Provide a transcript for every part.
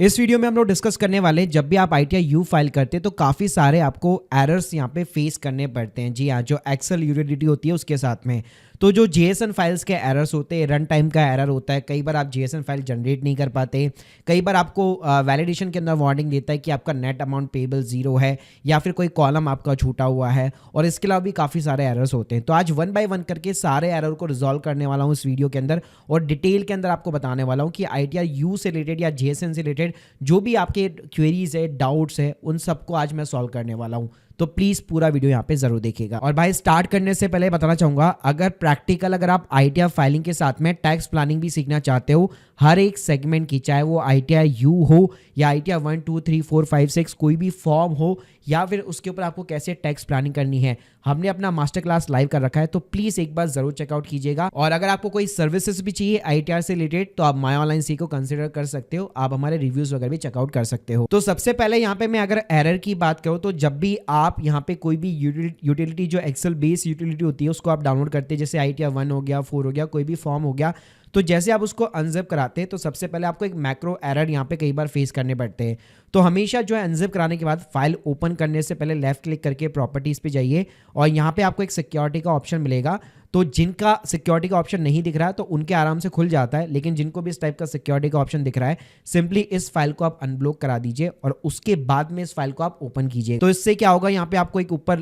इस वीडियो में हम लोग डिस्कस करने वाले हैं, जब भी आप ITR U फाइल करते हैं तो काफ़ी सारे आपको एरर्स यहाँ पे फेस करने पड़ते हैं। जी हाँ, जो एक्सेल यूटिलिटी होती है उसके साथ में। तो जो JSON फाइल्स के एरर्स होते हैं, रन टाइम का एरर होता है, कई बार आप JSON फाइल जनरेट नहीं कर पाते, कई बार आपको वैलिडेशन के अंदर वार्निंग देता है कि आपका नेट अमाउंट पेबल 0 है या फिर कोई कॉलम आपका छूटा हुआ है, और इसके अलावा भी काफ़ी सारे एरर्स होते हैं। तो आज वन बाय वन करके सारे एरर को रिजॉल्व करने वाला हूँ इस वीडियो के अंदर, और डिटेल के अंदर आपको बताने वाला हूँ कि ITR U से रिलेटेड या JSON से रिलेटेड जो भी आपके क्वेरीज है, डाउट्स है, उन सबको आज मैं सॉल्व करने वाला हूं। तो प्लीज पूरा वीडियो यहाँ पे जरूर देखिएगा। और भाई स्टार्ट करने से पहले बताना चाहूंगा, अगर आप ITR फाइलिंग के साथ में टैक्स प्लानिंग भी सीखना चाहते हो, हर एक सेगमेंट की, चाहे वो ITR U हो या ITR 1 2 3 4 5 6 कोई भी फॉर्म हो, या फिर उसके ऊपर आपको कैसे टैक्स प्लानिंग करनी है, हमने अपना मास्टर क्लास लाइव कर रखा है, तो प्लीज एक बार जरूर चेकआउट कीजिएगा। और अगर आपको कोई सर्विसेज भी चाहिए ITR से रिलेटेड, तो आप माय ऑनलाइन सी को कंसिडर कर सकते हो, आप हमारे रिव्यूज वगैरह भी चेकआउट कर सकते हो। तो सबसे पहले यहाँ पे मैं अगर एरर की बात करूँ, तो जब भी आप यहाँ पे कोई भी यूटिलिटी जो एक्सेल बेस यूटिलिटी होती है उसको आप डाउनलोड करते हैं, जैसे ITR 1 हो गया, 4 हो गया, कोई भी फॉर्म हो गया, तो जैसे आप उसको अनजिप कराते हैं तो सबसे पहले आपको एक मैक्रो एरर यहाँ पे कई बार फेस करने पड़ते हैं। तो हमेशा जो है अनजिप कराने के बाद फाइल ओपन करने से पहले लेफ्ट क्लिक करके प्रॉपर्टीज पे जाइए, और यहाँ पे आपको एक सिक्योरिटी का ऑप्शन मिलेगा। तो जिनका सिक्योरिटी का ऑप्शन नहीं दिख रहा है तो उनके आराम से खुल जाता है, लेकिन जिनको भी इस टाइप का सिक्योरिटी का ऑप्शन दिख रहा है, सिंपली इस फाइल को आप अनब्लॉक करा दीजिए और उसके बाद में इस फाइल को आप ओपन कीजिए। तो इससे क्या होगा, यहाँ पे आपको एक ऊपर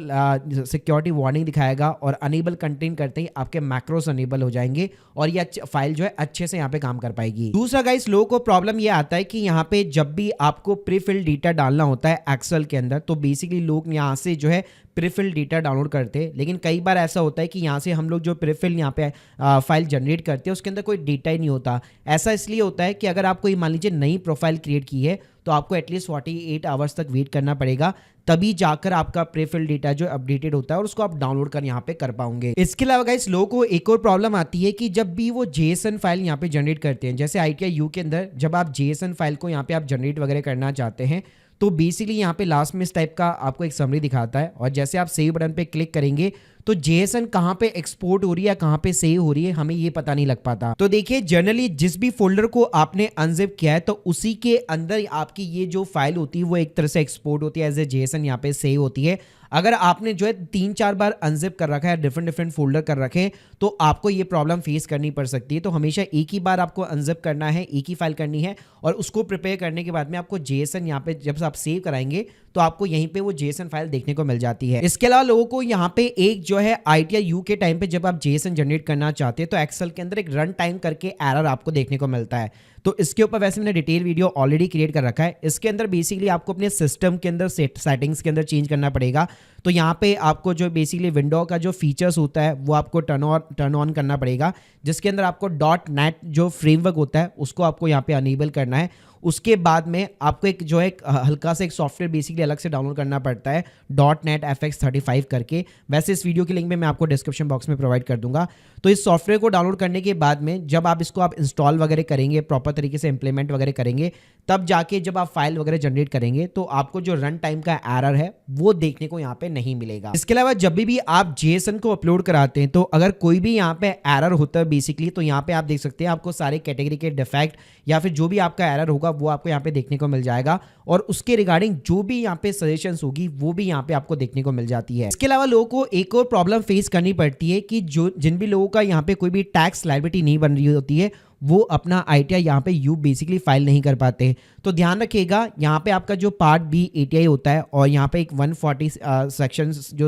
सिक्योरिटी वार्निंग दिखाएगा, और अनेबल कंटेंट करते ही आपके मैक्रोस अनेबल हो जाएंगे और ये फाइल जो है अच्छे से यहाँ पे काम कर पाएगी। दूसरा गाइस, लोगों को प्रॉब्लम ये आता है कि यहाँ पे जब भी आपको प्रीफिल डेटा डालना होता है एक्सेल के अंदर, तो बेसिकली लोग यहाँ से जो है प्रीफिल डेटा डाउनलोड करते हैं, लेकिन कई बार ऐसा होता है कि यहाँ से हम लोग जो प्रीफिल यहाँ पे फाइल जनरेट करते हैं उसके अंदर कोई डेटा ही नहीं होता। ऐसा इसलिए होता है कि अगर आप कोई मान लीजिए नई प्रोफाइल क्रिएट की है, तो आपको एटलीस्ट 48 आवर्स तक वेट करना पड़ेगा, तभी जाकर आपका प्रीफिल डेटा जो अपडेटेड होता है और उसको आप डाउनलोड कर यहाँ पे कर पाओगे। इसके अलावा गाइस, लोगों को एक और प्रॉब्लम आती है कि जब भी वो JSON फाइल यहाँ पे जनरेट करते हैं, जैसे ITR U के अंदर जब आप JSON फाइल को यहाँ पे आप जनरेट वगैरह करना चाहते हैं, तो बेसिकली यहाँ पे लास्ट में इस टाइप का आपको एक समरी दिखाता है, और जैसे आप सेव बटन पे क्लिक करेंगे तो JSON कहाँ पे एक्सपोर्ट हो रही है, कहाँ पे सेव हो रही है, हमें ये पता नहीं लग पाता। तो देखिए, जनरली जिस भी फोल्डर को आपने अनजिप किया है, तो उसी के अंदर आपकी ये जो फाइल होती है वो एक तरह से एक्सपोर्ट होती है, एज ए JSON यहाँ पे सेव होती है। अगर आपने जो है 3-4 बार अनजिप कर रखा है, डिफरेंट फोल्डर कर रखे हैं, तो आपको ये प्रॉब्लम फेस करनी पड़ सकती है। तो हमेशा एक ही बार आपको अनजिप करना है, एक ही फाइल करनी है, और उसको प्रिपेयर करने के बाद में आपको JSON यहाँ पे जब आप सेव कराएंगे तो आपको यहीं पे वो JSON फाइल देखने को मिल जाती है। इसके अलावा लोगों को यहाँ पे एक जो है ITR U के टाइम पे जब आप JSON जनरेट करना चाहते हैं, तो एक्सेल के अंदर एक रन टाइम करके एरर आपको देखने को मिलता है। तो इसके ऊपर वैसे मैंने डिटेल वीडियो ऑलरेडी क्रिएट कर रखा है। इसके अंदर बेसिकली आपको अपने सिस्टम के अंदर सेटिंग्स के अंदर चेंज करना पड़ेगा। तो यहाँ पे आपको जो बेसिकली विंडो का जो फीचर्स होता है वो आपको टर्न ऑन करना पड़ेगा, जिसके अंदर आपको .NET जो फ्रेमवर्क होता है उसको आपको यहाँ पे अनेबल करना है। उसके बाद में आपको एक जो है हल्का सा एक सॉफ्टवेयर बेसिकली अलग से डाउनलोड करना पड़ता है, .NET FX35 करके। वैसे इस वीडियो की लिंक में मैं आपको डिस्क्रिप्शन बॉक्स में प्रोवाइड कर दूंगा। तो इस सॉफ्टवेयर को डाउनलोड करने के बाद में जब आप इसको इंस्टॉल वगैरह करेंगे, प्रॉपर तरीके से इंप्लीमेंट वगैरह करेंगे, तब जाके जब आप फाइल वगैरह जनरेट करेंगे तो आपको जो रन टाइम का एरर है वो देखने को यहाँ पे नहीं मिलेगा। इसके अलावा जब भी आप JSON को अपलोड कराते हैं, तो अगर कोई भी यहाँ पे एरर होता है बेसिकली, तो यहाँ पे आप देख सकते हैं आपको सारे कैटेगरी के डिफेक्ट या फिर जो भी आपका एरर होगा वो आपको यहाँ पे देखने को मिल जाएगा, और उसके रिगार्डिंग जो भी यहाँ पे सजेशंस होगी वो भी यहाँ पे आपको देखने को मिल जाती है। इसके अलावा लोगों को एक और प्रॉब्लम फेस करनी पड़ती है कि जिन भी लोगों का यहाँ पे कोई भी टैक्स लायबिलिटी नहीं बन रही होती है, वो अपना ITR यहाँ पे U बेसिकली फाइल नहीं कर पाते। तो ध्यान रखिएगा, यहाँ पे आपका जो पार्ट B ATI होता है, और यहाँ पे एक 140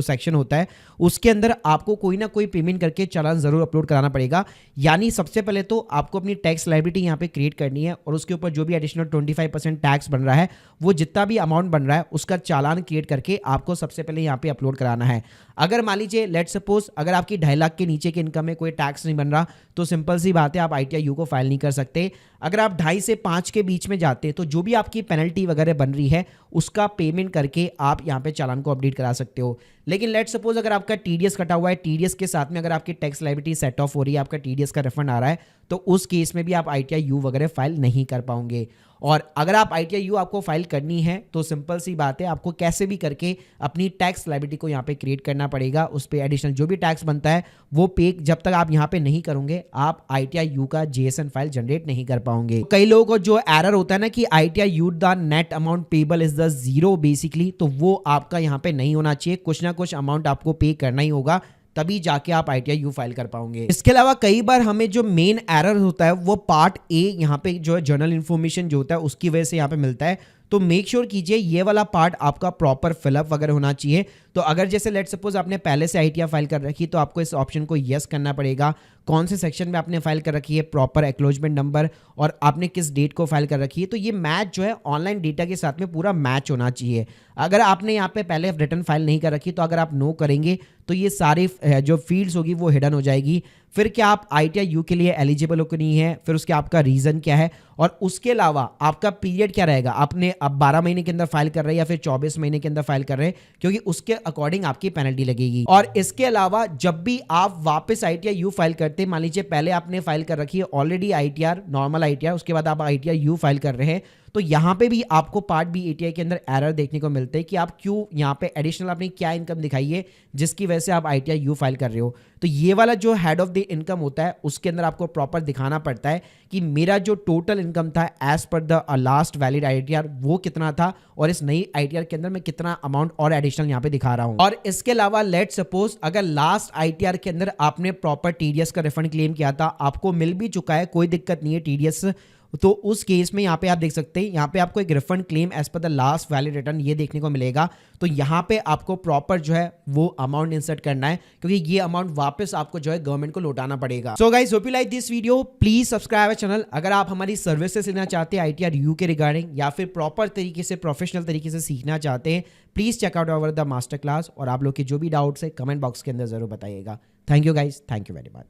सेक्शन होता है, उसके अंदर आपको कोई ना कोई पेमेंट करके चालान जरूर अपलोड कराना पड़ेगा। यानी सबसे पहले तो आपको अपनी टैक्स लायबिलिटी यहाँ पे क्रिएट करनी है, और उसके ऊपर जो भी एडिशनल 25% टैक्स बन रहा है, वो जितना भी अमाउंट बन रहा है उसका चालान क्रिएट करके आपको सबसे पहले यहाँ पे अपलोड कराना है। अगर मान लीजिए लेट सपोज अगर आपकी 2.5 लाख के नीचे की इनकम में कोई टैक्स नहीं बन रहा, तो सिंपल सी बात है आप ITR U को फाइल नहीं कर सकते। अगर आप 2.5 से 5 के बीच में जाते हैं, तो जो भी आपकी पेनल्टी वगैरह बन रही है उसका पेमेंट करके आप यहाँ पे चालान को अपडेट करा सकते हो। लेकिन लेट सपोज अगर आपका TDS कटा हुआ है, TDS के साथ में अगर आपकी टैक्स लायबिलिटी सेट ऑफ हो रही है, आपका TDS का रिफंड आ रहा है, तो उस केस में भी आप ITR U वगैरह फाइल नहीं कर पाओगे। और अगर आप ITR U आपको फाइल करनी है, तो सिंपल सी बात है, आपको कैसे भी करके अपनी टैक्स लायबिलिटी को यहाँ पे क्रिएट करना पड़ेगा। उस पर एडिशनल जो भी टैक्स बनता है वो पे जब तक आप यहाँ पे नहीं करोगे, आप ITR U का JSON फाइल जनरेट नहीं कर पाओगे। कई लोगों को जो एरर होता है ना कि ITR you the net amount payable is the zero basically, तो वो आपका यहाँ पे नहीं होना चाहिए। कुछ ना कुछ अमाउंट आपको पे करना ही होगा, तभी जाके आप ITR यू फाइल कर पाओगे। इसके अलावा कई बार हमें जो मेन एरर होता है वो पार्ट ए यहाँ पे जो है जर्नल इन्फॉर्मेशन जो होता है उसकी वजह से यहाँ पे मिलता है। तो मेक श्योर कीजिए ये वाला पार्ट आपका प्रॉपर फिलअप वगैरह होना चाहिए। तो अगर जैसे लेट सपोज आपने पहले से ITR फाइल कर रखी तो आपको इस ऑप्शन को यस करना पड़ेगा। कौन से सेक्शन में आपने फाइल कर रखी है, प्रॉपर एक्नॉलेजमेंट नंबर और आपने किस डेट को फाइल कर रखी है, तो ये मैच जो है ऑनलाइन डेटा के साथ में पूरा मैच होना चाहिए। अगर आपने यहाँ पे पहले रिटर्न फाइल नहीं कर रखी तो अगर आप नो करेंगे तो ये सारी जो फील्ड्स होगी वो हिडन हो जाएगी। फिर क्या आप ITR यू के लिए एलिजिबल हो कि नहीं है, फिर उसके आपका रीजन क्या है, और उसके अलावा आपका पीरियड क्या रहेगा, आपने अब 12 महीने के अंदर फाइल कर रहे हैं या फिर 24 महीने के अंदर फाइल कर रहे हैं, क्योंकि उसके अकॉर्डिंग आपकी पेनल्टी लगेगी। और इसके अलावा जब भी आप वापस ITR यू फाइल करते हैं, मान लीजिए पहले आपने फाइल कर रखी है ऑलरेडी ITR नॉर्मल ITR, उसके बाद आप ITR यू फाइल कर रहे हैं, तो यहाँ पे भी आपको पार्ट बी ATI के अंदर एरर देखने को मिलते हैं कि आप क्यों यहाँ पे एडिशनल आपने क्या इनकम दिखाई है जिसकी वजह से आप ITR यू फाइल कर रहे हो। तो ये वाला जो हेड ऑफ द इनकम होता है उसके अंदर आपको प्रॉपर दिखाना पड़ता है कि मेरा जो टोटल इनकम था as per the last valid ITR वो कितना था, और इस नई ITR के अंदर मैं कितना अमाउंट और एडिशनल यहाँ पे दिखा रहा हूँ। और इसके अलावा लेट सपोज अगर लास्ट ITR के अंदर आपने प्रॉपर TDS का रिफंड क्लेम किया था, आपको मिल भी चुका है, कोई दिक्कत नहीं है TDS, तो उस केस में यहाँ पे आप देख सकते हैं यहाँ पे आपको एक refund claim as per the last valid return ये देखने को मिलेगा। तो यहाँ पे आपको प्रॉपर जो है वो अमाउंट इंसर्ट करना है, क्योंकि ये अमाउंट वापस आपको जो है गवर्नमेंट को लौटाना पड़ेगा। So guys, hope you like this video, please subscribe channel. अगर आप हमारी सर्विसेज लेना चाहते हैं ITR यू के रिगार्डिंग या फिर प्रॉपर तरीके से प्रोफेशनल तरीके से सीखना चाहते हैं, please check out our the master class. और आप लोग के जो भी डाउट्स है कमेंट बॉक्स के अंदर जरूर बताइएगा। Thank you guys, thank you very much.